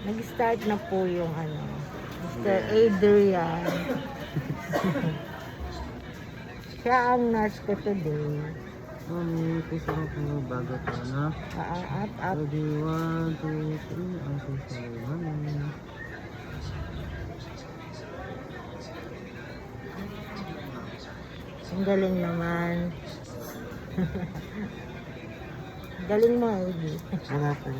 Nag-start na po yung ano, Mr. Adrian. Siya ang nurse ko today. Mami, kusang ko bago ka na. Up. Ready, 1, 2, 3. Ang susunod, mami. Ang galing naman. Galing mo, Eddie. Wala po.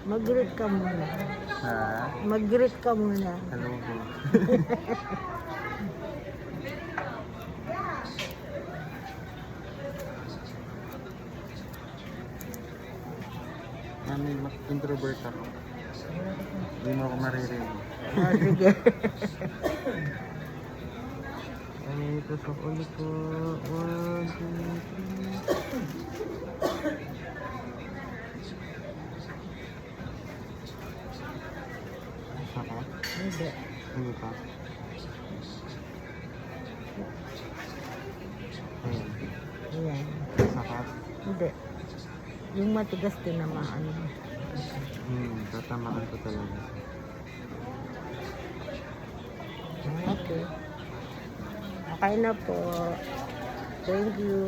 Mag-greet ka muna. Ha? Mag-greet ka muna. Hello po. Mami, introvert ako. Hindi mo ako maririnig. Sige. Ay, tusok ulit po. 1, 2, 3. Sakit? Hindi. Hindi pa. Ayun. Ayan. Sakit? Hindi. Yung matigas din naman. Ano. Tatamaan ko talaga. Okay. Okay na po. Thank you.